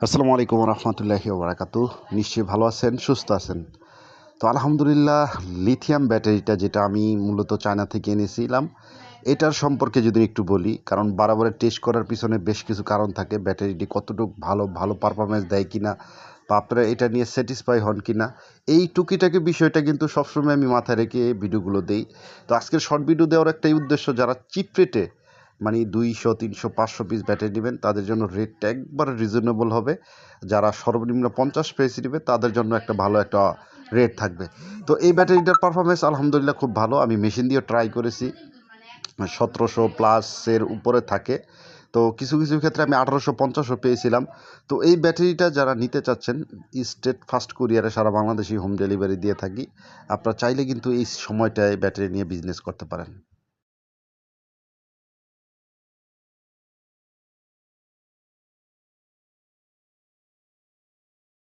আসসালামু আলাইকুম রহমতুল্লাহি ওবরাকাতু। নিশ্চয়ই ভালো আছেন, সুস্থ আছেন। তো আলহামদুলিল্লাহ, লিথিয়াম ব্যাটারিটা যেটা আমি মূলত চায়না থেকে এনেছিলাম, এটার সম্পর্কে যদি একটু বলি, কারণ বারবার টেস্ট করার পিছনে বেশ কিছু কারণ থাকে। ব্যাটারিটি কতটুকু ভালো ভালো পারফরমেন্স দেয় কিনা, বা আপনারা এটা নিয়ে স্যাটিসফাই হন কিনা, এই টুকিটাকি বিষয়টা কিন্তু সবসময় আমি মাথায় রেখে ভিডিওগুলো দেই। তো আজকের শর্ট ভিডিও দেওয়ার একটাই উদ্দেশ্য, যারা চিপ রেটে মানে 200, 300, 500 পিস ব্যাটারি নেবেন তাদের জন্য রেটটা একবারে রিজনেবল হবে। যারা সর্বনিম্ন 50 পিস নেবে তাদের জন্য একটা ভালো একটা রেট থাকবে। তো এই ব্যাটারিটার পারফরমেন্স আলহামদুলিল্লাহ খুব ভালো। আমি মেশিন দিয়েও ট্রাই করেছি, 1700 প্লাসের উপরে থাকে। তো কিছু কিছু ক্ষেত্রে আমি 1850ও পেয়েছিলাম। তো এই ব্যাটারিটা যারা নিতে চাচ্ছেন, স্টেট ফাস্ট কুরিয়ারে সারা বাংলাদেশে হোম ডেলিভারি দিয়ে থাকি। আপনারা চাইলে কিন্তু এই সময়টায় ব্যাটারি নিয়ে বিজনেস করতে পারেন।